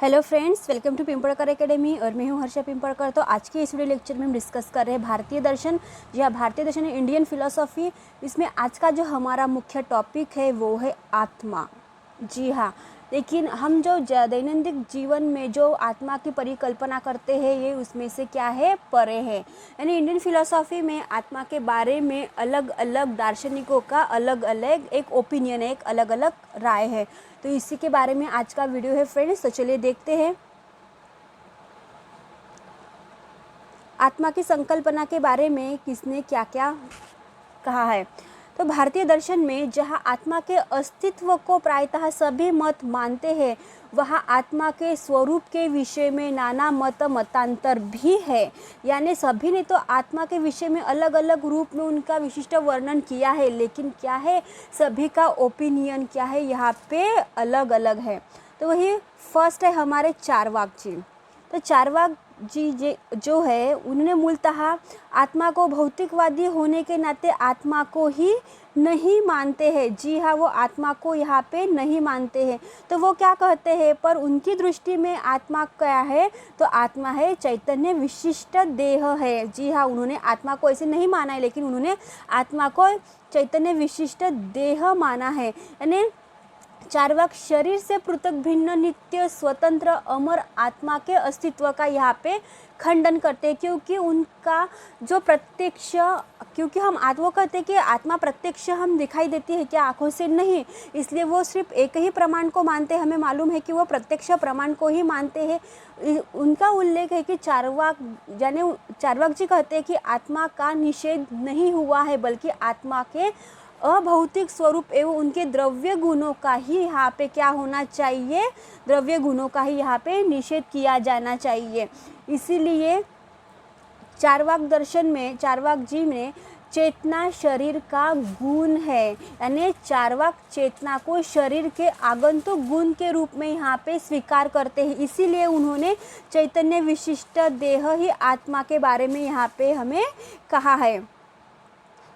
Hello friends, welcome to Pimpalkar academy और मैं हूं हर्षा पिंपलकर। तो आज के इस वीडियो लेक्चर में हम डिस्कस कर रहे हैं भारतीय दर्शन। जी हाँ, भारतीय दर्शन इंडियन फिलोसॉफी। इसमें आज का जो हमारा मुख्य टॉपिक है वो है आत्मा। जी हाँ, लेकिन हम जो दैनंदिन जीवन में जो आत्मा की परिकल्पना करते हैं ये उसमें से क्या है, परे है। यानी इंडियन फिलोसॉफी में आत्मा के बारे में अलग अलग दार्शनिकों का अलग अलग एक ओपिनियन है, एक अलग अलग राय है। तो इसी के बारे में आज का वीडियो है फ्रेंड्स। तो चलिए देखते हैं आत्मा की संकल्पना के बारे में किसने क्या क्या कहा है। तो भारतीय दर्शन में जहाँ आत्मा के अस्तित्व को प्रायतः सभी मत मानते हैं, वहाँ आत्मा के स्वरूप के विषय में नाना मतांतर भी है। यानी सभी ने तो आत्मा के विषय में अलग अलग रूप में उनका विशिष्ट वर्णन किया है, लेकिन क्या है, सभी का ओपिनियन क्या है यहाँ पे अलग अलग है। तो वही फर्स्ट है हमारे चारवाक जी। तो चारवाक जी जो है उन्होंने मूलतः आत्मा को भौतिकवादी होने के नाते आत्मा को ही नहीं मानते हैं। जी हाँ, वो आत्मा को यहाँ पे नहीं मानते हैं। तो वो क्या कहते हैं, पर उनकी दृष्टि में आत्मा क्या है, तो आत्मा है चैतन्य विशिष्ट देह है। जी हाँ, उन्होंने आत्मा को ऐसे नहीं माना है, लेकिन उन्होंने आत्मा को चैतन्य विशिष्ट देह माना है। यानी चारवाक शरीर से पृथक भिन्न नित्य स्वतंत्र अमर आत्मा के अस्तित्व का यहाँ पे खंडन करते हैं, क्योंकि उनका जो प्रत्यक्ष, क्योंकि हम आत्मा कहते हैं कि आत्मा प्रत्यक्ष हम दिखाई देती है क्या, आँखों से नहीं, इसलिए वो सिर्फ एक ही प्रमाण को मानते हैं। हमें मालूम है कि वो प्रत्यक्ष प्रमाण को ही मानते हैं। उनका उल्लेख है कि चारवाक जी कहते हैं कि आत्मा का निषेध नहीं हुआ है, बल्कि आत्मा के अभौतिक स्वरूप एवं उनके द्रव्य गुणों का ही यहाँ पे क्या होना चाहिए, द्रव्य गुणों का ही यहाँ पे निषेध किया जाना चाहिए। इसीलिए चारवाक दर्शन में चारवाक जी में चेतना शरीर का गुण है। यानी चारवाक चेतना को शरीर के आगंतुक गुण के रूप में यहाँ पे स्वीकार करते हैं। इसीलिए उन्होंने चैतन्य विशिष्ट देह ही आत्मा के बारे में यहाँ पे हमें कहा है।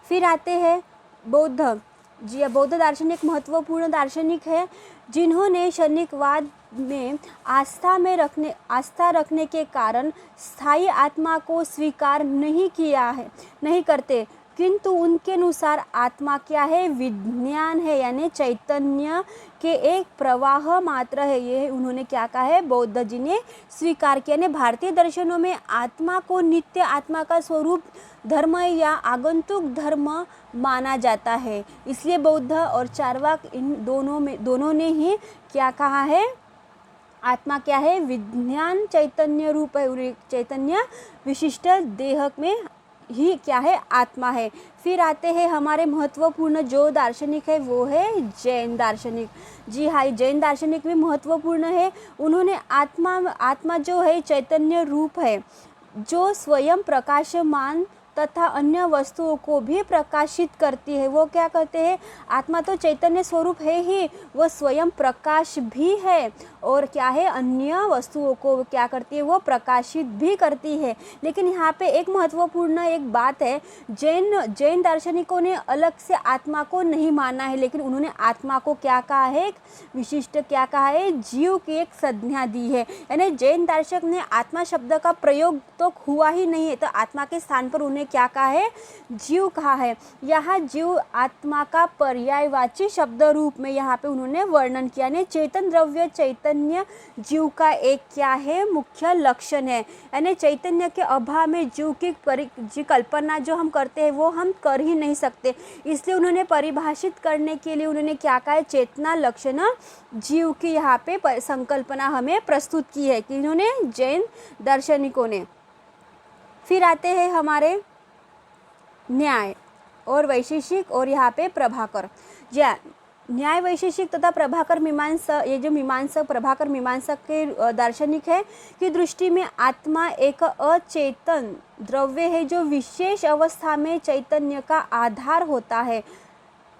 फिर आते हैं बौद्ध जी। बौद्ध दार्शनिक महत्वपूर्ण दार्शनिक है, जिन्होंने क्षणिकवाद में आस्था रखने के कारण स्थायी आत्मा को स्वीकार नहीं करते, किंतु उनके अनुसार आत्मा क्या है, विज्ञान है, यानी चैतन्य के एक प्रवाह मात्र है। ये उन्होंने क्या कहा है, बौद्ध जी ने स्वीकार किया। यानी भारतीय दर्शनों में आत्मा को नित्य आत्मा का स्वरूप धर्म या आगंतुक धर्म माना जाता है। इसलिए बौद्ध और चारवाक इन दोनों ने ही क्या कहा है, आत्मा क्या है, विज्ञान चैतन्य रूप है, चैतन्य विशिष्ट देह में ही क्या है, आत्मा है। फिर आते हैं हमारे महत्वपूर्ण जो दार्शनिक है वो है जैन दार्शनिक। जी हाँ, जैन दार्शनिक भी महत्वपूर्ण है। उन्होंने आत्मा जो है चैतन्य रूप है, जो स्वयं प्रकाशमान तथा अन्य वस्तुओं को भी प्रकाशित करती है। वो क्या कहते हैं, आत्मा तो चैतन्य स्वरूप है ही, वो स्वयं प्रकाश भी है और क्या है, अन्य वस्तुओं को क्या करती है, वो प्रकाशित भी करती है। लेकिन यहाँ पे एक महत्वपूर्ण एक बात है, जैन दार्शनिकों ने अलग से आत्मा को नहीं माना है, लेकिन उन्होंने आत्मा को क्या कहा है, एक विशिष्ट क्या कहा है, जीव की एक संज्ञा दी है। यानी जैन दार्शनिक ने आत्मा शब्द का प्रयोग तो हुआ ही नहीं है, तो आत्मा के स्थान पर उन्हें क्या कहा है, जीव कहा है। यहाँ जीव आत्मा का पर्यायवाची शब्द रूप में यहाँ पे उन्होंने वर्णन किया। यानी चेतन द्रव्य चैतन्य जीव का एक क्या है, मुख्य लक्षण है। यानी चैतन्य के अभाव में जीव की कल्पना जो हम करते हैं वो हम कर ही नहीं सकते। इसलिए उन्होंने परिभाषित करने के लिए उन्होंने क्या कहा है, चेतना लक्षण जीव की यहाँ पे संकल्पना हमें प्रस्तुत की है कि इन्होंने जैन दार्शनिकों ने। फिर आते हैं हमारे न्याय और वैशेषिक और यहाँ पे प्रभाकर। जी न्याय वैशेषिक तथा प्रभाकर मीमांसा, ये जो मीमांसक प्रभाकर मीमांसक के दार्शनिक है की दृष्टि में आत्मा एक अचेतन द्रव्य है जो विशेष अवस्था में चैतन्य का आधार होता है।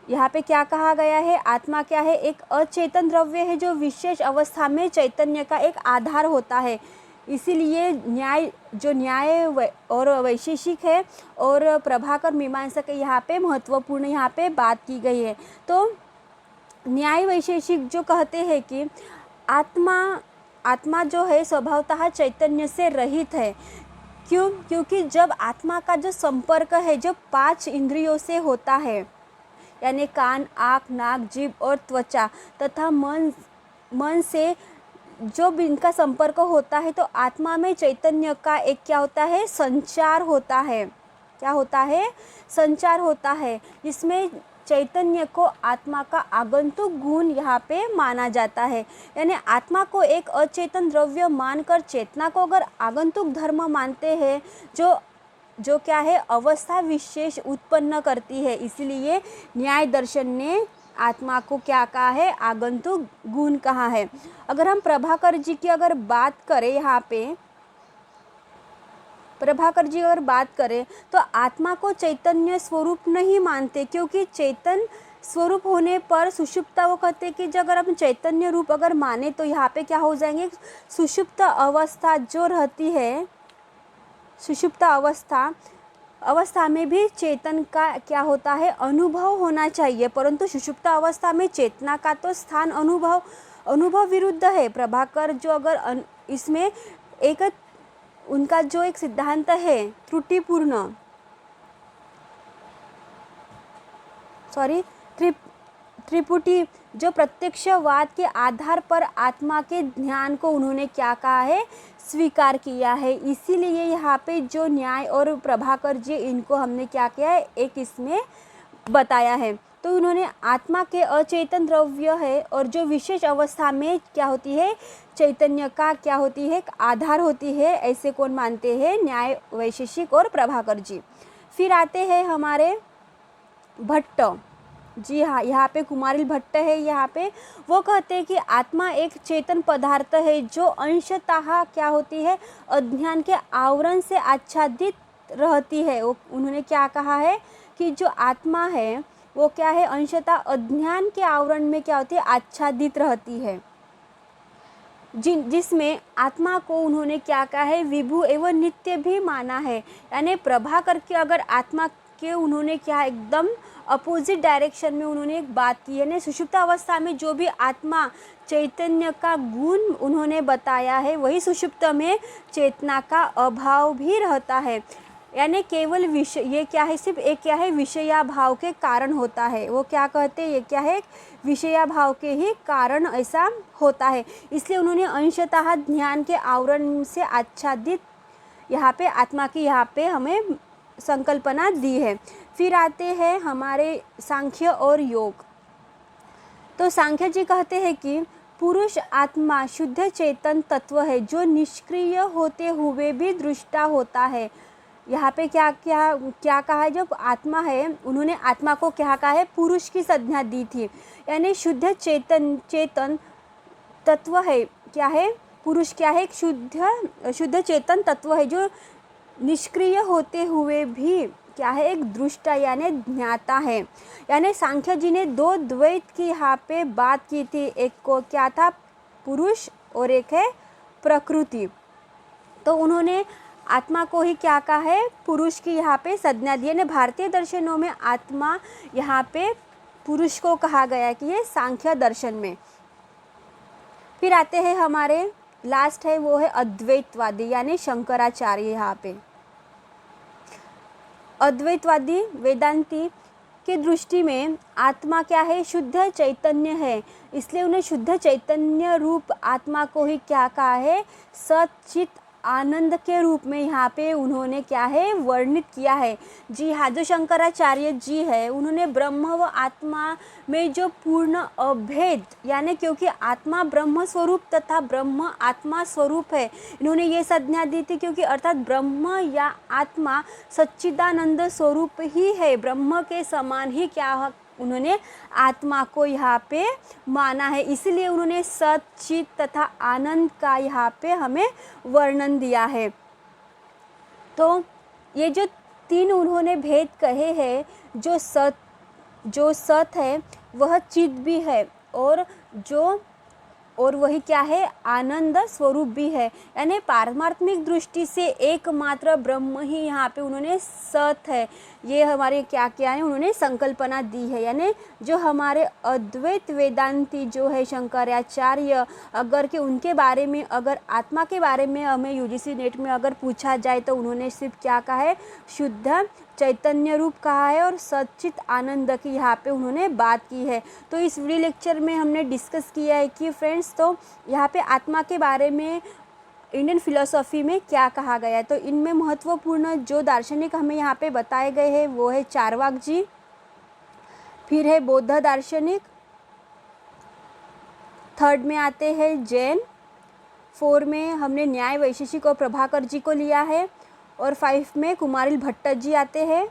यहाँ पे क्या कहा गया है, आत्मा क्या है, एक अचेतन द्रव्य है जो विशेष अवस्था में चैतन्य का एक आधार होता है। इसीलिए न्याय और वैशेषिक है और प्रभाकर मीमांसक यहाँ पे महत्वपूर्ण यहाँ पे बात की गई है। तो न्याय वैशेषिक जो कहते हैं कि आत्मा आत्मा जो है स्वभावतः चैतन्य से रहित है। क्यों? क्योंकि जब आत्मा का जो संपर्क है जो 5 इंद्रियों से होता है, यानी कान, आँख, नाक, जीभ और त्वचा तथा मन से जब इनका संपर्क होता है तो आत्मा में चैतन्य का एक क्या होता है, संचार होता है। क्या होता है? संचार होता है। इसमें चैतन्य को आत्मा का आगंतुक गुण यहाँ पे माना जाता है। यानी आत्मा को एक अचेतन द्रव्य मानकर चेतना को अगर आगंतुक धर्म मानते हैं जो क्या है, अवस्था विशेष उत्पन्न करती है। इसलिए न्याय दर्शन ने आत्मा को क्या कहा है, आगंतुक गुण कहा है। अगर हम प्रभाकर जी की अगर बात करें, यहाँ पे प्रभाकर जी अगर बात करें तो आत्मा को चैतन्य स्वरूप नहीं मानते, क्योंकि चैतन्य स्वरूप होने पर सुषुप्ता, वो कहते कि जो अगर हम चैतन्य रूप अगर माने तो यहाँ पे क्या हो जाएंगे, सुषुप्त अवस्था जो रहती है, सुषुप्त अवस्था में भी चेतन का क्या होता है, अनुभव होना चाहिए, परंतु सुषुप्त अवस्था में चेतना का तो स्थान अनुभव विरुद्ध है। प्रभाकर जो अगर इसमें एक उनका जो एक सिद्धांत है त्रुटिपूर्ण, त्रिपुटी जो प्रत्यक्षवाद के आधार पर आत्मा के ध्यान को उन्होंने क्या कहा है, स्वीकार किया है। इसीलिए यहाँ पे जो न्याय और प्रभाकर जी, इनको हमने क्या किया है, एक इसमें बताया है। तो उन्होंने आत्मा के अचेतन द्रव्य है और जो विशेष अवस्था में क्या होती है, चैतन्य का क्या होती है, आधार होती है, ऐसे कौन मानते हैं, न्याय, वैशेषिक और प्रभाकर जी। फिर आते हैं हमारे भट्ट जी। हाँ, यहाँ पे कुमारिल भट्ट है, यहाँ पे वो कहते हैं कि आत्मा एक चेतन पदार्थ है जो अंशतः क्या होती है, अज्ञान के आवरण से आच्छादित रहती है। उन्होंने क्या कहा है कि जो आत्मा है वो क्या है, अंशतः अज्ञान के आवरण में क्या होती है, आच्छादित रहती है, जिसमें आत्मा को उन्होंने क्या कहा है, विभु एवं नित्य भी माना है। यानी प्रभा करके अगर आत्मा के उन्होंने क्या एकदम अपोजिट डायरेक्शन में उन्होंने एक बात की है। सुषुप्त अवस्था में जो भी आत्मा चैतन्य का गुण उन्होंने बताया है, वही सुषुप्त में चेतना का अभाव भी रहता है। यानी केवल विषय, ये क्या है, सिर्फ एक क्या है, विषया भाव के कारण होता है। वो क्या कहते हैं, ये क्या है, विषया भाव के ही कारण ऐसा होता है। इसलिए उन्होंने अंशतः ज्ञान के आवरण से आच्छादित यहाँ पे आत्मा की यहाँ पे हमें संकल्पना दी है। फिर आते हैं हमारे सांख्य और योग। तो सांख्य जी कहते हैं कि पुरुष आत्मा शुद्ध चेतन तत्व है जो निष्क्रिय होते हुए भी दृष्टा होता है। यहाँ पे क्या कहा है, जब आत्मा है उन्होंने आत्मा को क्या कहा है, पुरुष की संज्ञा दी थी। यानी शुद्ध चेतन तत्व है, क्या है, पुरुष क्या है, एक शुद्ध चेतन तत्व है जो निष्क्रिय होते हुए भी क्या है, एक दृष्टा यानी ज्ञाता है। यानी सांख्य जी ने दो द्वैत की यहाँ पे बात की थी, एक को क्या था, पुरुष और एक है प्रकृति। तो उन्होंने आत्मा को ही क्या कहा है, पुरुष की यहाँ पे संज्ञा दी है। भारतीय दर्शनों में आत्मा यहाँ पे पुरुष को कहा गया है कि ये सांख्य दर्शन में। फिर आते हैं हमारे लास्ट है, वो है अद्वैतवादी यानी शंकराचार्य। यहाँ पे अद्वैतवादी वेदांती की दृष्टि में आत्मा क्या है, शुद्ध चैतन्य है। इसलिए उन्हें शुद्ध चैतन्य रूप आत्मा को ही क्या कहा है, सच्चित आनंद के रूप में यहाँ पे उन्होंने क्या है, वर्णित किया है। जी हाँ, जो शंकराचार्य जी है उन्होंने ब्रह्म व आत्मा में जो पूर्ण अभेद, यानी क्योंकि आत्मा ब्रह्म स्वरूप तथा ब्रह्म आत्मा स्वरूप है, इन्होंने ये संज्ञा दी थी, क्योंकि अर्थात ब्रह्म या आत्मा सच्चिदानंद स्वरूप ही है, ब्रह्म के समान ही क्या उन्होंने आत्मा को यहाँ पे माना है। इसलिए उन्होंने सच्चित तथा आनंद का यहाँ पे हमें वर्णन दिया है। तो ये जो तीन उन्होंने भेद कहे हैं, जो सत है वह चित भी है, और जो और वही क्या है, आनंद स्वरूप भी है। यानी पारमात्मिक दृष्टि से एकमात्र ब्रह्म ही यहाँ पे उन्होंने सत है, ये हमारे क्या क्या है उन्होंने संकल्पना दी है। यानी जो हमारे अद्वैत वेदांती जो है शंकराचार्य, अगर कि उनके बारे में, अगर आत्मा के बारे में हमें यूजीसी नेट में अगर पूछा जाए तो उन्होंने सिर्फ क्या कहा है, शुद्ध चैतन्य रूप कहा है और सच्चित आनंद की यहाँ पे उन्होंने बात की है। तो इस वीडियो लेक्चर में हमने डिस्कस किया है कि फ्रेंड्स, तो यहाँ पे आत्मा के बारे में इंडियन फिलोसॉफी में क्या कहा गया है। तो इनमें महत्वपूर्ण जो दार्शनिक हमें यहाँ पे बताए गए हैं वो है चारवाक जी, फिर है बौद्ध दार्शनिक, थर्ड में आते हैं जैन, 4 में हमने न्याय वैशेषिक और प्रभाकर जी को लिया है, और 5 में कुमारिल भट्ट जी आते हैं,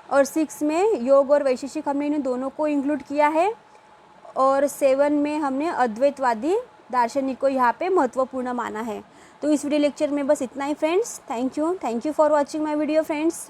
और 6 में योग और वैशेषिक हमने इन दोनों को इंक्लूड किया है, और 7 में हमने अद्वैतवादी दार्शनिक को यहाँ पे महत्वपूर्ण माना है। तो इस वीडियो लेक्चर में बस इतना ही friends. Thank you for watching my video friends.